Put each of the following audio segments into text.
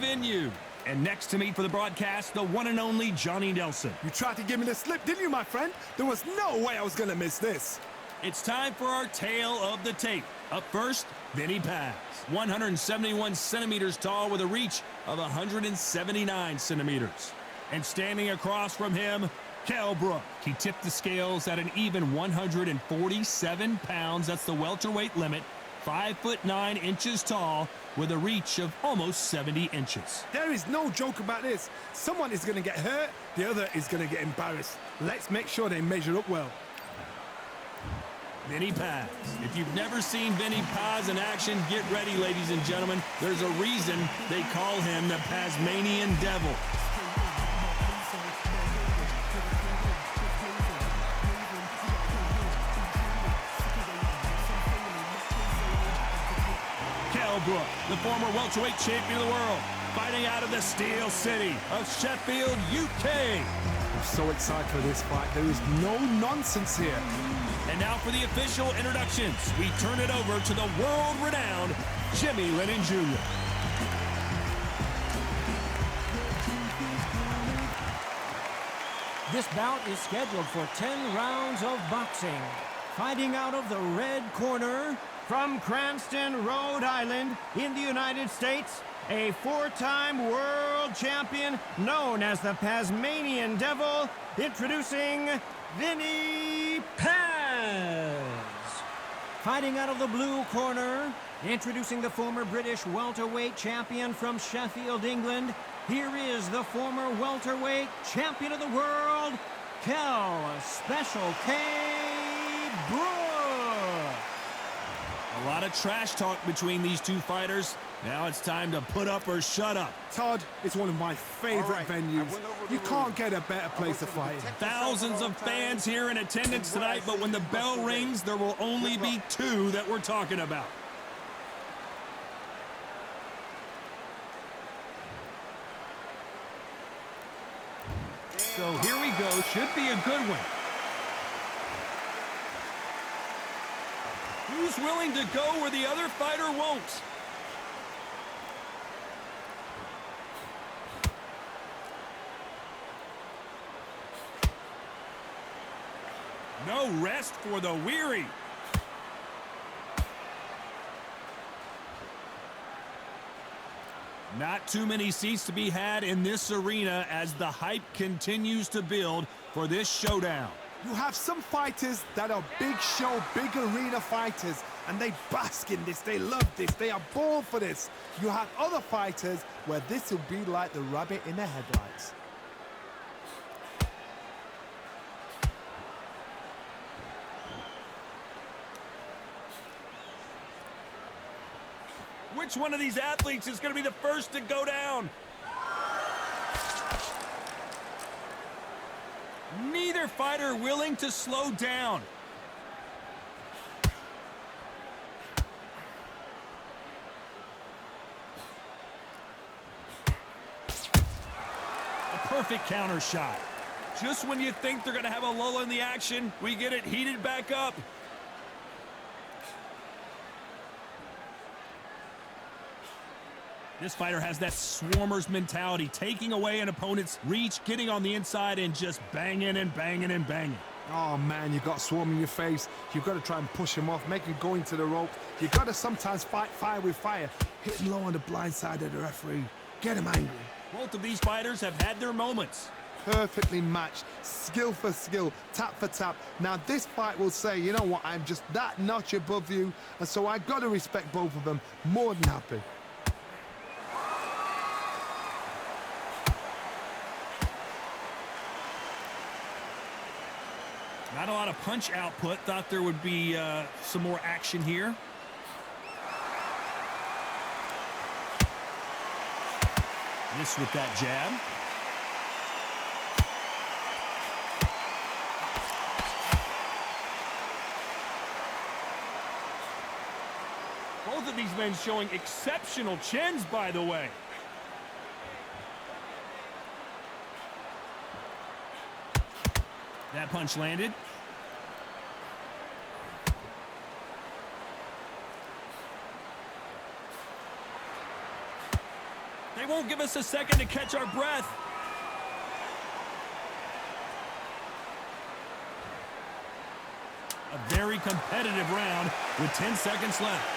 venue. And next to me for the broadcast, the one and only Johnny Nelson. You tried to give me the slip, didn't you, my friend? There was no way I was going to miss this. It's time for our tale of the tape. Up first, Vinny Paz. 171 centimeters tall with a reach of 179 centimeters. And standing across from him, Kell Brook. He tipped the scales at an even 147 pounds. That's the welterweight limit. 5'9" tall with a reach of almost 70 inches. There is no joke about this. Someone is going to get hurt, the other is going to get embarrassed. Let's make sure they measure up well. Vinny Paz. If you've never seen Vinny Paz in action, get ready, ladies and gentlemen. There's a reason they call him the Tasmanian Devil. Kell Brook, the former welterweight champion of the world, fighting out of the Steel City of Sheffield, UK. I'm so excited for this fight. There is no nonsense here. And now for the official introductions, we turn it over to the world-renowned Jimmy Lennon Jr. This bout is scheduled for 10 rounds of boxing. Fighting out of the red corner, from Cranston, Rhode Island, in the United States, a four-time world champion known as the Tasmanian Devil, introducing Vinny Paz. Fighting out of the blue corner, introducing the former British welterweight champion from Sheffield, England, here is the former welterweight champion of the world, Kell Special K. Brook. A lot of trash talk between these two fighters. Now it's time to put up or shut up. Todd, it's one of my favorite venues. You can't get a better place to fight. Thousands of fans here in attendance tonight, but when the bell rings, there will only be two that we're talking about. So here we go. Should be a good one. Who's willing to go where the other fighter won't? No rest for the weary. Not too many seats to be had in this arena as the hype continues to build for this showdown. You have some fighters that are big show, big arena fighters, and they bask in this, they love this, they are born for this. You have other fighters where this will be like the rabbit in the headlights. Which one of these athletes is going to be the first to go down? Neither fighter willing to slow down. A perfect counter shot. Just when you think they're going to have a lull in the action, we get it heated back up. This fighter has that swarmer's mentality, taking away an opponent's reach, getting on the inside, and just banging and banging and banging. Oh, man, you got swarm in your face. You've got to try and push him off, make him go into the rope. You've got to sometimes fight fire with fire. Hit him low on the blind side of the referee. Get him angry. Both of these fighters have had their moments. Perfectly matched, skill for skill, tap for tap. Now this fight will say, you know what, I'm just that notch above you, and so I've got to respect both of them. More than happy. Not a lot of punch output. Thought there would be some more action here. This with that jab. Both of these men showing exceptional chins, by the way. That punch landed. They won't give us a second to catch our breath. A very competitive round with 10 seconds left.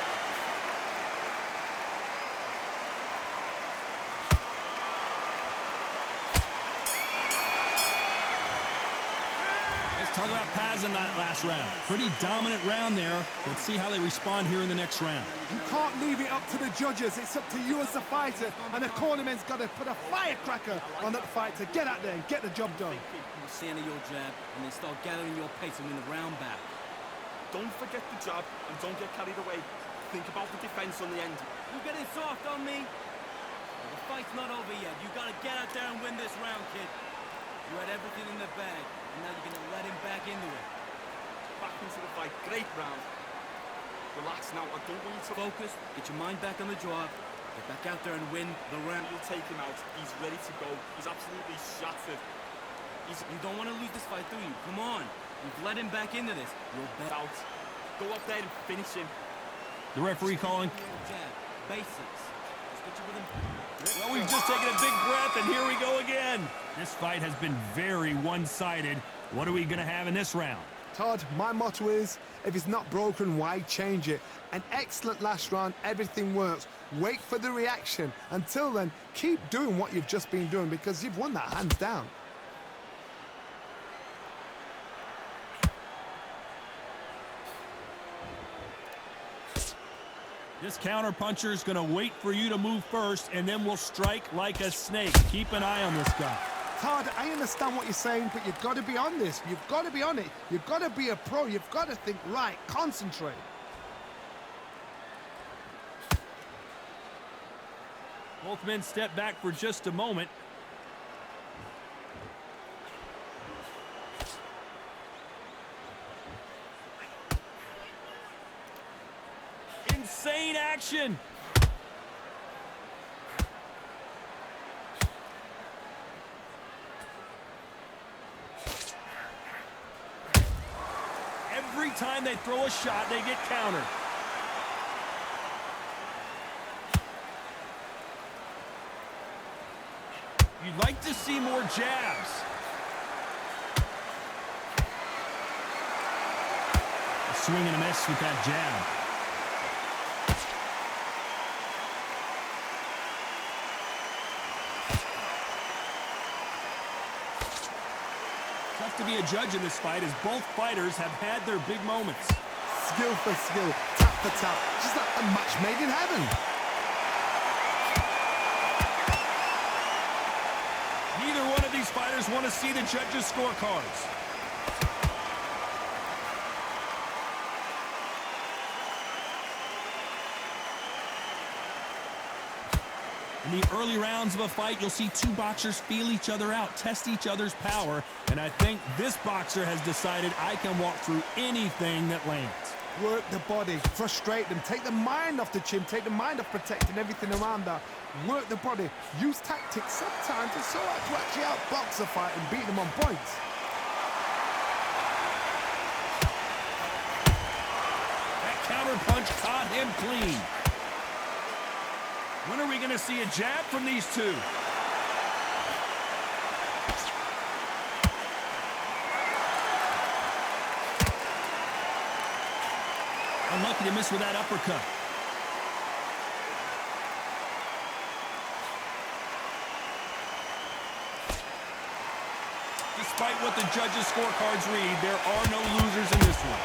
Talk about Paz in that last round. Pretty dominant round there. Let's see how they respond here in the next round. You can't leave it up to the judges. It's up to you as the fighter. And the cornerman's got to put a firecracker on that fight to get out there and get the job done. Center your jab and then start gathering your pace and win the round back. Don't forget the jab and don't get carried away. Think about the defense on the end. You're getting soft on me. Well, the fight's not over yet. You got to get out there and win this round, kid. You had everything in the bag, and now you're going to let him back into it. Back into the fight. Great round. Relax now. I don't want you to focus. Get your mind back on the job. Get back out there and win the round. You'll take him out. He's ready to go. He's absolutely shattered. You don't want to lose this fight, do you? Come on. You've let him back into this. You're out. Go up there and finish him. The referee calling. Jab. Basics. Just get you with him. Well, we've just taken a big breath, and here we go again. This fight has been very one-sided. What are we going to have in this round? Todd, my motto is, if it's not broken, why change it? An excellent last round, everything works. Wait for the reaction. Until then, keep doing what you've just been doing because you've won that hands down. This counter-puncher is going to wait for you to move first, and then we'll strike like a snake. Keep an eye on this guy. Todd, I understand what you're saying, but you've got to be on this. You've got to be on it. You've got to be a pro. You've got to think right. Concentrate. Both men step back for just a moment. Insane action. Every time they throw a shot, they get countered. You'd like to see more jabs. A swing and a miss with that jab. Tough to be a judge in this fight as both fighters have had their big moments. Skill for skill, tap for tap, just like a match made in heaven. Neither one of these fighters want to see the judges' scorecards. In the early rounds of a fight, you'll see two boxers feel each other out, test each other's power, and I think this boxer has decided I can walk through anything that lands. Work the body, frustrate them, take the mind off the chin, take the mind off protecting everything around that. Work the body, use tactics sometimes. It's all right to actually outbox a fight and beat them on points. That counter punch caught him clean. When are we going to see a jab from these two? Unlucky to miss with that uppercut. Despite what the judges' scorecards read, there are no losers in this one.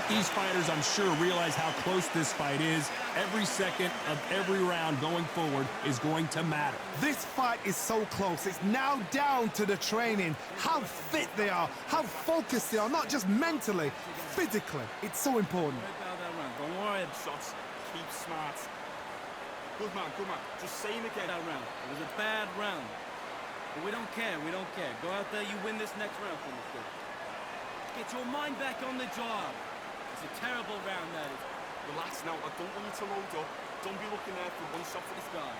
These fighters, I'm sure, realize how close this fight is. Every second of every round going forward is going to matter. This fight is so close. It's now down to the training, how fit they are, how focused they are, not just mentally, physically. It's so important. Don't worry. Shots. Keep smart. Good man, good man. Just saying again. That round. It was a bad round. But we don't care. We don't care. Go out there. You win this next round for me, kid. Get your mind back on the job. It's a terrible round, that is. Relax now. I don't want you to load up. Don't be looking there for one shot for This guy,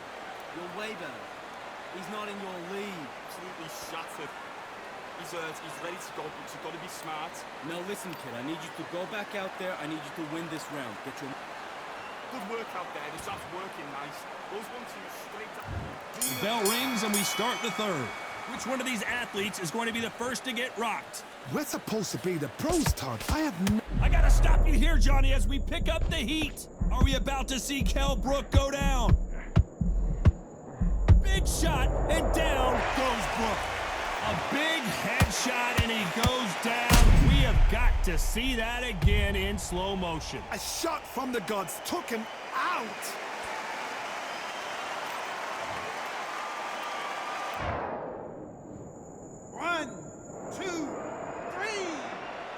you're way better. He's not in your league. Absolutely shattered. He's ready to go, but you've got to be smart. Now listen, kid, I need you to go back out there. I need you to win this round. Get your... Good work out there. The jab's working nice. Those 1-2 straight up. The bell rings and we start the third. Which one of these athletes is going to be the first to get rocked? We're supposed to be the pros, Todd. I gotta stop you here, Johnny, as we pick up the heat. Are we about to see Kell Brook go down? Big shot, and down goes Brook. A big headshot, and he goes down. We have got to see that again in slow motion. A shot from the gods took him out. One, two, three,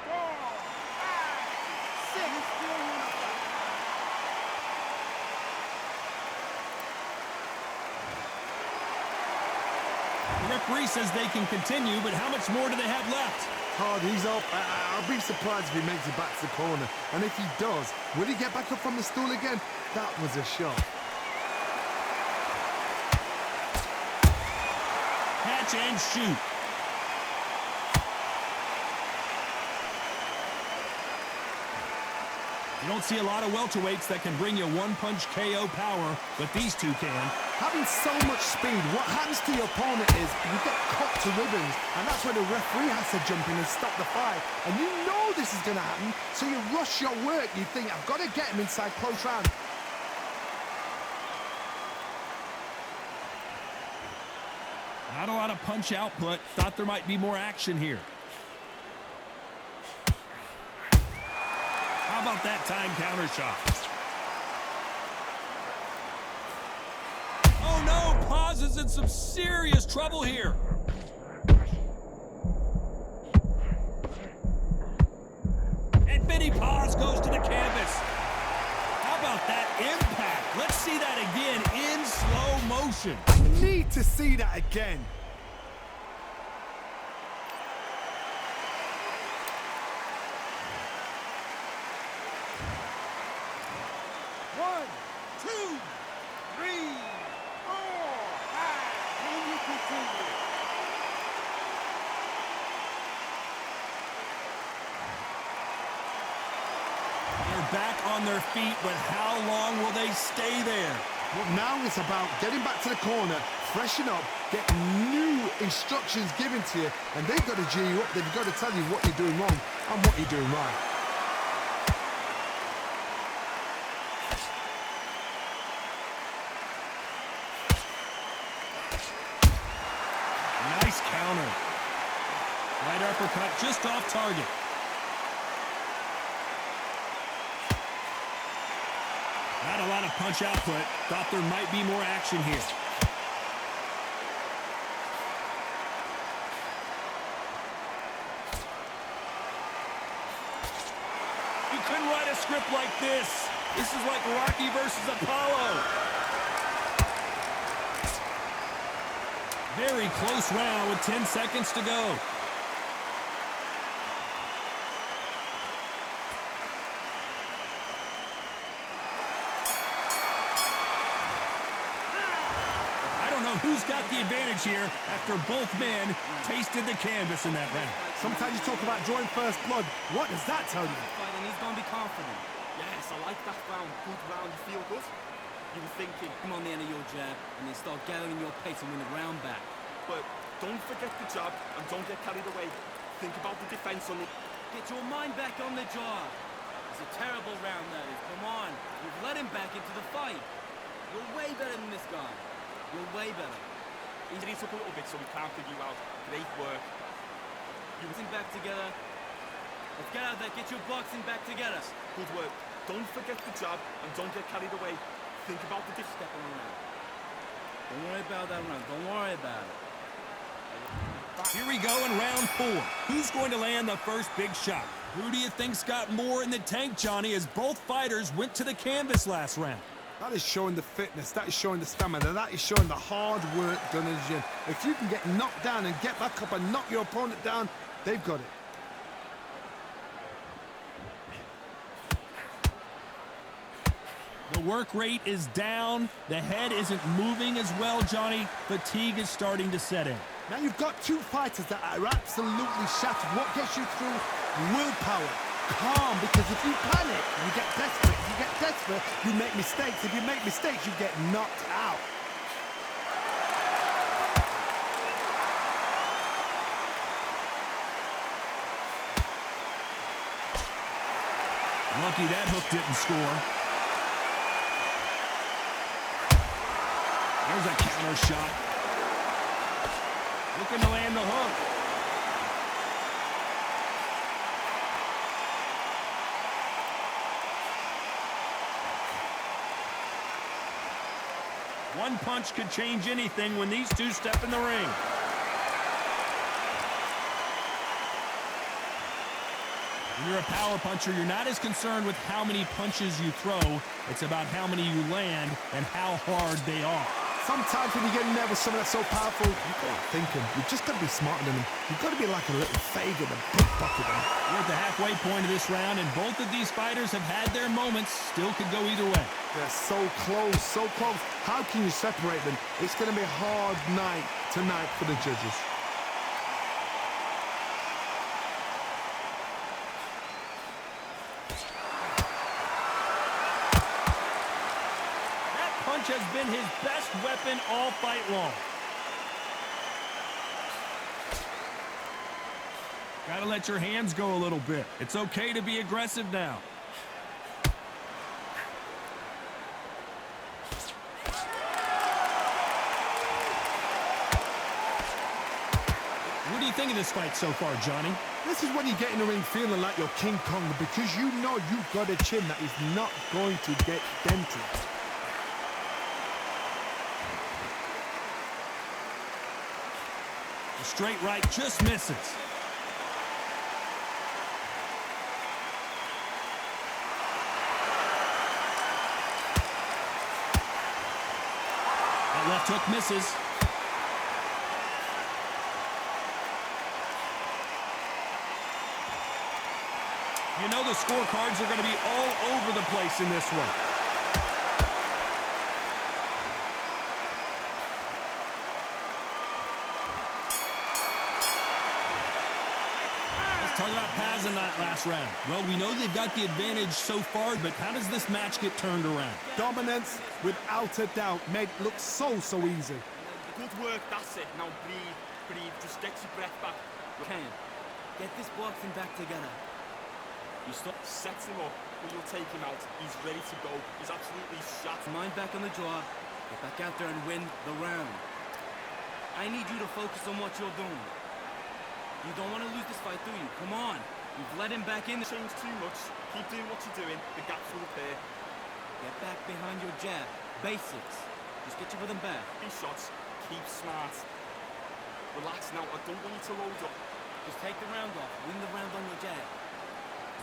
4, 5, 6. The referee says they can continue, but how much more do they have left? Todd, he's up. I'll be surprised if he makes it back to the corner. And if he does, will he get back up from the stool again? That was a shot. Catch and shoot. You don't see a lot of welterweights that can bring you one-punch KO power, but these two can. Having so much speed, what happens to your opponent is you get cut to ribbons, and that's where the referee has to jump in and stop the fight. And you know this is going to happen, so you rush your work. You think, I've got to get him inside close round. Not a lot of punch output. Thought there might be more action here. How about that time counter shot? Oh no, Paz is in some serious trouble here. And Vinny Paz goes to the canvas. How about that impact? Let's see that again in slow motion. I need to see that again. One, two, three, 4, 5. Can you continue? They're back on their feet, but how long will they stay there? Well, now it's about getting back to the corner, freshen up, get new instructions given to you, and they've got to G you up. They've got to tell you what you're doing wrong and what you're doing right. Nice counter. Right uppercut just off target. Not a lot of punch output. Thought there might be more action here. You couldn't write a script like this. This is like Rocky versus Apollo. Very close round with 10 seconds to go. Who's got the advantage here after both men tasted the canvas in that round? Sometimes you talk about drawing first blood. What does that tell you? And he's going to be confident. Yes, I like that round. Good round. You feel good? You were thinking, Come on the end of your jab, and then start gathering your pace and win the round back. but don't forget the jab and don't get carried away. Think about the defense on it. Get your mind back on the job. It's a terrible round, that is. Come on. You've let him back into the fight. You're way better than this guy. You're way better. He's eased up a little bit so we can't figure you out. Great work. You get back together. Let's get out there. Get your boxing back together. Good work. Don't forget the jab and don't get carried away. Think about the defense. Step on the round. Don't worry about that round. Don't worry about it. Here we go in round 4. Who's going to land the first big shot? Who do you think's got more in the tank, Johnny, as both fighters went to the canvas last round? That is showing the fitness, that is showing the stamina, that is showing the hard work done in the gym. If you can get knocked down and get back up and knock your opponent down, they've got it. The work rate is down. The head isn't moving as well, Johnny. Fatigue is starting to set in. Now you've got two fighters that are absolutely shattered. What gets you through? Willpower. Calm, because if you panic, you get desperate. If you get desperate, you make mistakes. If you make mistakes, you get knocked out. Lucky that hook didn't score. There's a counter shot. Looking to land the hook. One punch could change anything when these two step in the ring. When you're a power puncher, you're not as concerned with how many punches you throw. It's about how many you land and how hard they are. Sometimes when you get nervous, something that's so powerful, you've got to think him. You've just got to be smarter than him. You've got to be like a little Fagin and pickpocket him. We're at the halfway point of this round, and both of these fighters have had their moments. Still could go either way. They're so close, so close. How can you separate them? It's going to be a hard night tonight for the judges. Has been his best weapon all fight long. Gotta let your hands go a little bit. It's okay to be aggressive now. What do you think of this fight so far, Johnny? This is when you get in the ring feeling like you're King Kong, because you know you've got a chin that is not going to get dented. Straight right just misses. That left hook misses. You know the scorecards are going to be all over the place in this one. Talk about Paz in that last round. Well, we know they've got the advantage so far, but how does this match get turned around? Dominance, without a doubt, made it look so easy. Good work, that's it. Now breathe, just get your breath back. Ken, get this boxing back together. You stop, sets him up, but you'll take him out. He's ready to go. He's absolutely shot. Mind back on the jaw. Get back out there and win the round. I need you to focus on what you're doing. You don't want to lose this fight, do you? Come on. You've let him back in. Change too much. Keep doing what you're doing. The gaps will appear. Get back behind your jab. Basics. Just get your rhythm back. Be shots. Keep smart. Relax now. I don't want you to load up. Just take the round off. Win the round on your jab.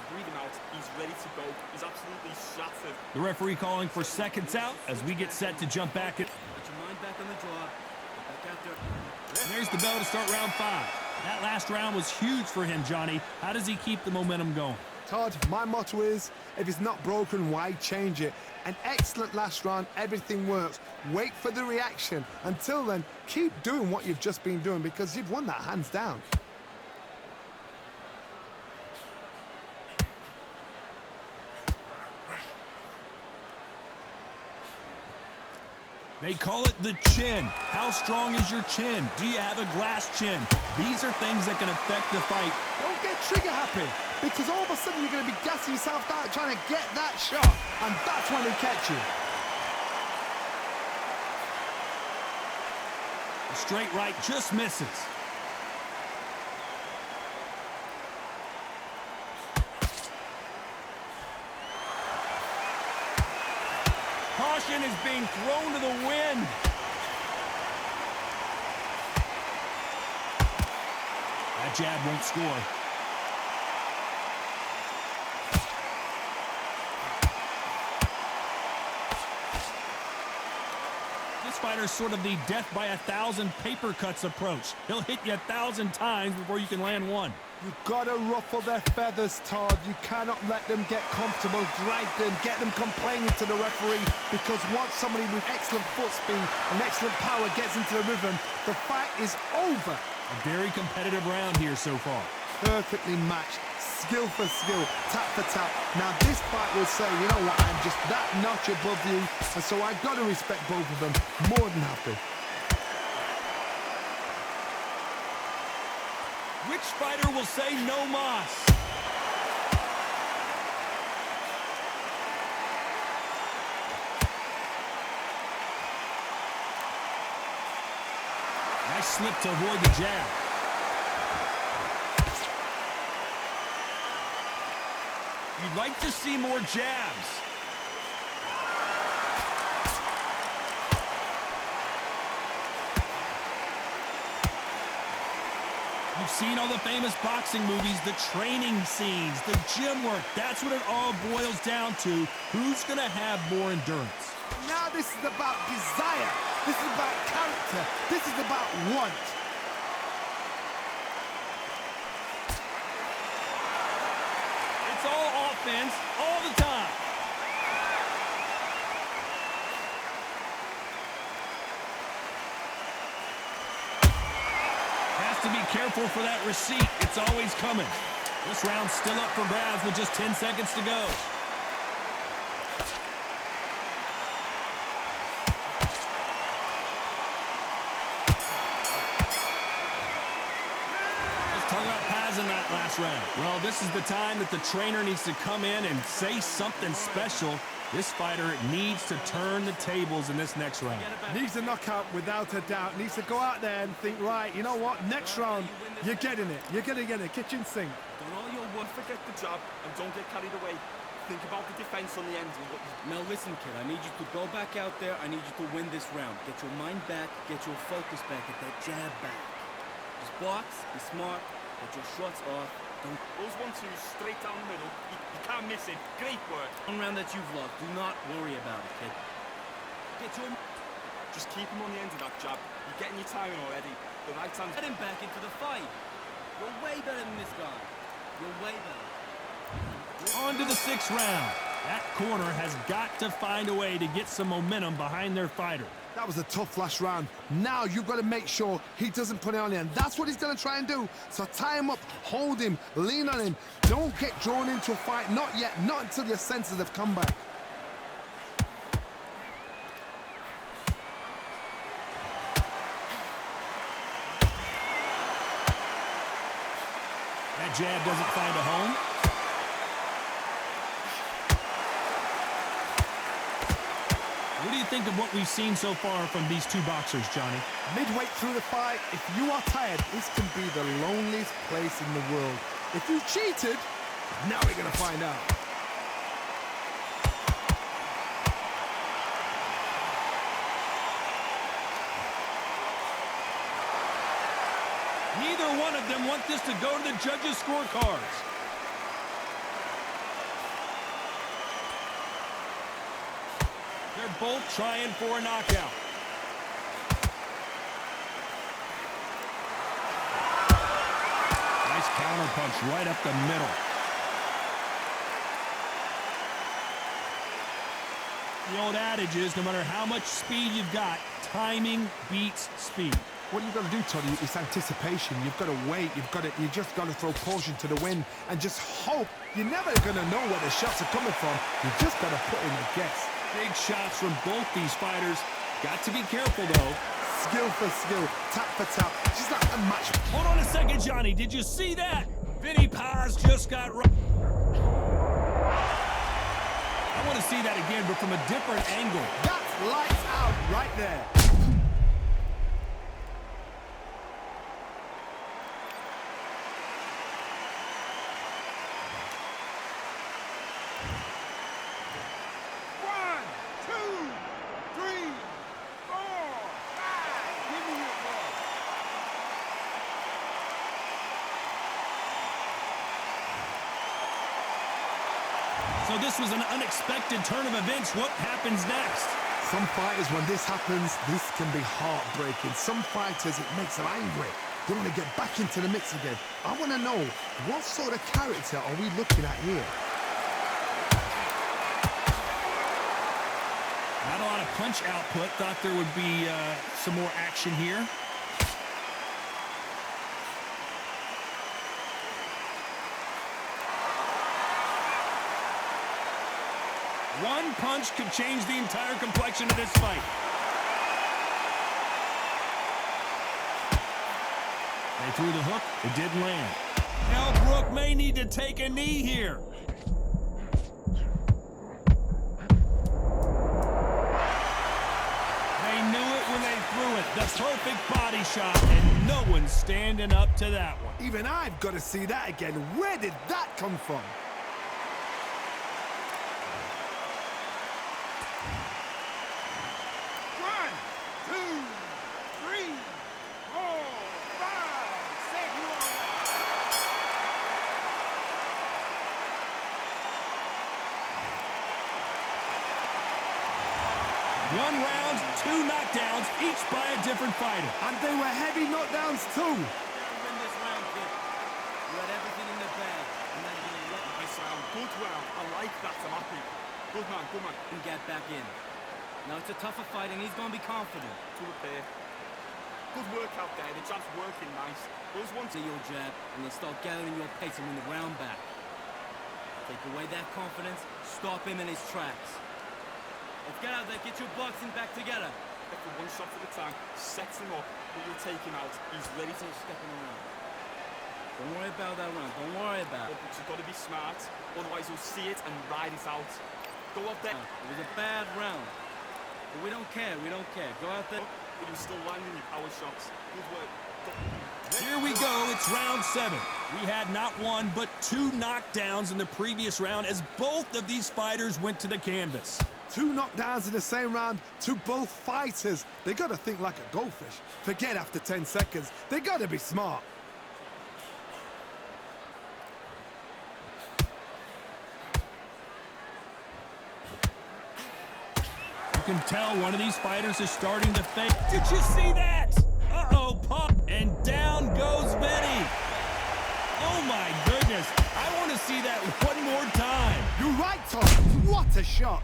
Breathe him out. He's ready to go. He's absolutely shattered. The referee calling for seconds out as we get set to jump back. Get your mind back on the jaw. Get back out there. And there's the bell to start round 5. That last round was huge for him, Johnny. How does he keep the momentum going? Todd, my motto is, if it's not broken, why change it? An excellent last round, everything works. Wait for the reaction. Until then, keep doing what you've just been doing, because you've won that hands down. They call it the chin. How strong is your chin? Do you have a glass chin? These are things that can affect the fight. Don't get trigger happy, because all of a sudden you're going to be gassing yourself out trying to get that shot, and that's when they catch you. The straight right just misses. Caution is being thrown to the wind. That jab won't score. This fighter's sort of the death by 1,000 paper cuts approach. He'll hit you 1,000 times before you can land one. You've got to ruffle their feathers, Todd. You cannot let them get comfortable, drag them, get them complaining to the referee, because once somebody with excellent foot speed and excellent power gets into the rhythm, the fight is over. A very competitive round here so far. Perfectly matched, skill for skill, tap for tap. Now this fight will say, you know what, I'm just that notch above you, and so I've got to respect both of them more than happy. Which fighter will say no mas? Nice slip to avoid the jab. You'd like to see more jabs. You've seen all the famous boxing movies, the training scenes, the gym work. That's what it all boils down to. Who's going to have more endurance? Now this is about desire. This is about character. This is about want. It's all offense all the time. Has to be careful for that receipt. It's always coming. This round's still up for grabs with just 10 seconds to go. In that last round. Well, this is the time that the trainer needs to come in and say something special. This fighter needs to turn the tables in this next round. Needs a knockout without a doubt. Needs to go out there and think, right, you know what, next round, you're getting it. You're going to get it. Kitchen sink. Don't all your work, forget the job, and don't get carried away. Think about the defense on the end. Now listen, kid, I need you to go back out there. I need you to win this round. Get your mind back, get your focus back, get that jab back. Just box, be smart. Get your shots off. Don't. Those 1-2s straight down the middle. You can't miss it. Great work. One round that you've lost. Do not worry about it, kid. Get your. Just keep him on the end of that jab. You're getting your timing already. The right hand. Get him back into the fight. You're way better than this guy. You're way better. On to the 6th round. That corner has got to find a way to get some momentum behind their fighter. That was a tough last round. Now you've got to make sure he doesn't put it on the end. That's what he's going to try and do. So tie him up, hold him, lean on him. Don't get drawn into a fight. Not yet. Not until your senses have come back. That jab doesn't find a home. What do you think of what we've seen so far from these two boxers, Johnny? Midway through the fight, if you are tired, this can be the loneliest place in the world. If you cheated, now we're going to find out. Neither one of them want this to go to the judges' scorecards. They're both trying for a knockout. Nice counter punch right up the middle. The old adage is, no matter how much speed you've got, timing beats speed. What you've got to do, Toddy, is anticipation. You've got to wait. You just got to throw caution to the wind and just hope. You're never going to know where the shots are coming from. You just got to put in a guess. Big shots from both these fighters. Got to be careful, though. Skill for skill, tap for tap. Just like a match. Hold on a second, Johnny. Did you see that? Vinny Paz just got right. I want to see that again, but from a different angle. That's lights out right there. So this was an unexpected turn of events. What happens next? Some fighters, when this happens, this can be heartbreaking. Some fighters, it makes them angry. They want to get back into the mix again. I want to know, what sort of character are we looking at here? Not a lot of punch output. Thought there would be some more action here. One punch could change the entire complexion of this fight. They threw the hook. It didn't land. Kell Brook may need to take a knee here. They knew it when they threw it. The perfect body shot, and no one's standing up to that one. Even I've got to see that again. Where did that come from? One round, 2 knockdowns, each by a different fighter. And they were heavy knockdowns too. Win this round, kid. You had everything in the bag, and then you let I sound good round. I like that. I'm happy. Good man, good man. him get back in. Now it's a tougher fight, and he's gonna be confident. To repair. Good work out there. The jab's working nice. Those ones. To your jab, and then start gathering your pace and win the round back. Take away that confidence, stop him in his tracks. Let's get out there, get your boxing back together. After one shot at a time, sets him up, but you'll take him out. He's ready to Stepping around. Don't worry about that round, don't worry about it. But you've got to be smart, otherwise you'll see it and ride it out. Go out there. It was a bad round. But we don't care, we don't care. Go out there. But you're still landing your power shots. Good work. Here we go, it's round 7. We had not one, but 2 knockdowns in the previous round as both of these fighters went to the canvas. 2 knockdowns in the same round to both fighters. They got to think like a goldfish. Forget after 10 seconds. They got to be smart. You can tell one of these fighters is starting to think. Did you see that? Uh-oh, pop. And down goes Vinny. Oh, my goodness. I want to see that one more time. You're right, Tom. What a shot.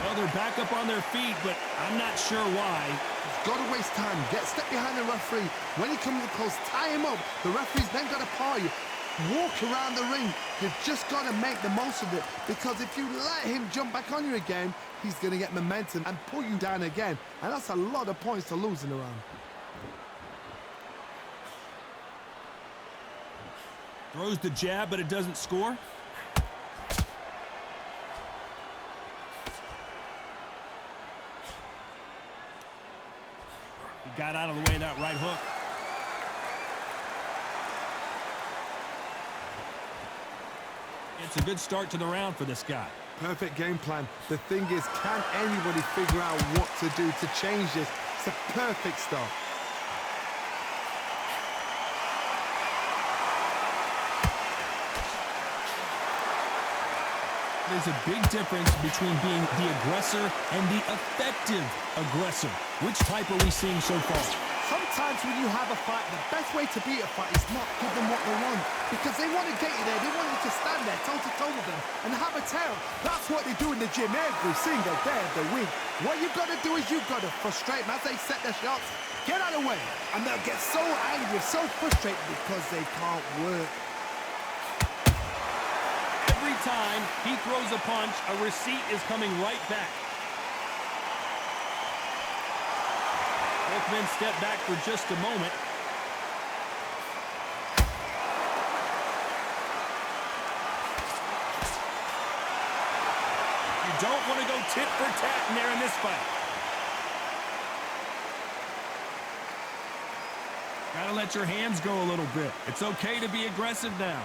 Well, they're back up on their feet, but I'm not sure why. He's got to waste time. Get step behind the referee. When he comes close, tie him up. The referee's then got to paw you. Walk around the ring. You've just got to make the most of it, because if you let him jump back on you again, he's going to get momentum and pull you down again. And that's a lot of points to lose in a round. Throws the jab, but it doesn't score. He got out of the way of that right hook. It's a good start to the round for this guy. Perfect game plan. The thing is, can anybody figure out what to do to change this? It's a perfect start. There's a big difference between being the aggressor and the effective aggressor. Which type are we seeing so far? Sometimes when you have a fight, the best way to beat a fight is not give them what they want. Because they want to get you there. They want you to stand there toe-to-toe with them and have a tail. That's what they do in the gym every single day of the week. What you've got to do is you've got to frustrate them as they set their shots. Get out of the way. And they'll get so angry, so frustrated because they can't work. Every time he throws a punch, a receipt is coming right back. Both men step back for just a moment. You don't want to go tit for tat in there in this fight. Gotta let your hands go a little bit. It's okay to be aggressive now.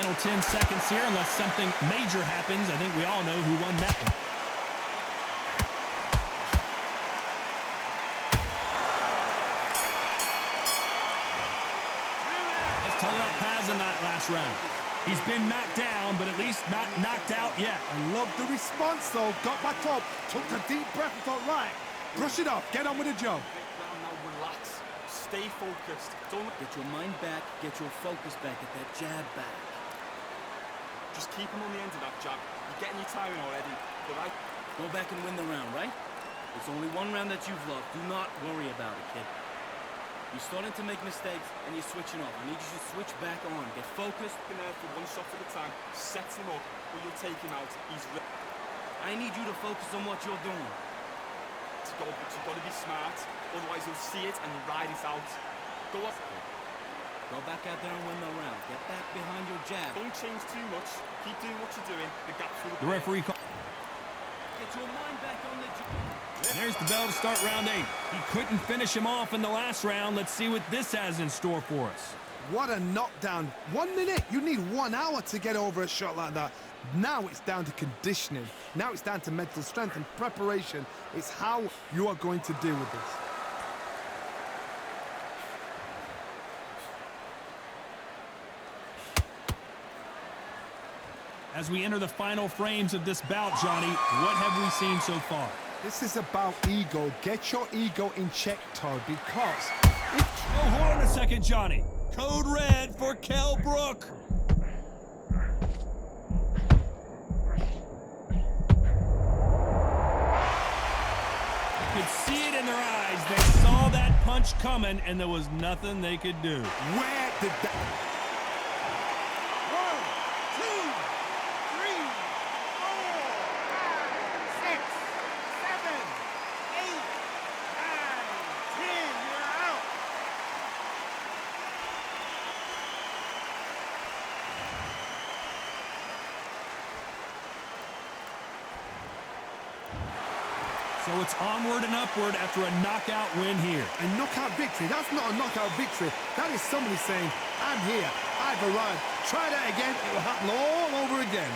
final 10 seconds here, unless something major happens. I think we all know who won that one. Let's talk about Paz in that last round. He's been knocked down, but at least not knocked out yet. I love the response, though. Got back up, took a deep breath and thought, right, brush it off, get on with the job. Now relax. Stay focused. Don't Get your mind back, get your focus back, get that jab back. just keep him on the end of that jab. You're getting your timing already. All right? Go back and win the round, right? There's only one round that you've lost. Do not worry about it, kid. You're starting to make mistakes, and you're switching off. I need you to switch back on. Get focused. In there for one shot at a time. Set him up, or you'll take him out. He's ready I need you to focus on what you're doing. to go, but you've got to be smart. Otherwise, you'll see it and you ride it out. Go up. Go back out there and win the round. Get back behind your jab. Don't change too much. Keep doing what you're doing. The gap through The referee call. Get your mind back on the jab. And there's the bell to start round 8. He couldn't finish him off in the last round. Let's see what this has in store for us. What a knockdown. 1 minute, you need 1 hour to get over a shot like that. Now it's down to conditioning. Now it's down to mental strength and preparation. It's how you are going to deal with this. As we enter the final frames of this bout, Johnny, what have we seen so far? This is about ego. Get your ego in check, Todd, because Oh, hold on a second, Johnny. Code red for Kell Brook. You could see it in their eyes. They saw that punch coming, and there was nothing they could do. where did that... So it's onward and upward after a knockout win here. A knockout victory. That's not a knockout victory. That is somebody saying, I'm here, I've arrived. Try that again, it will happen all over again.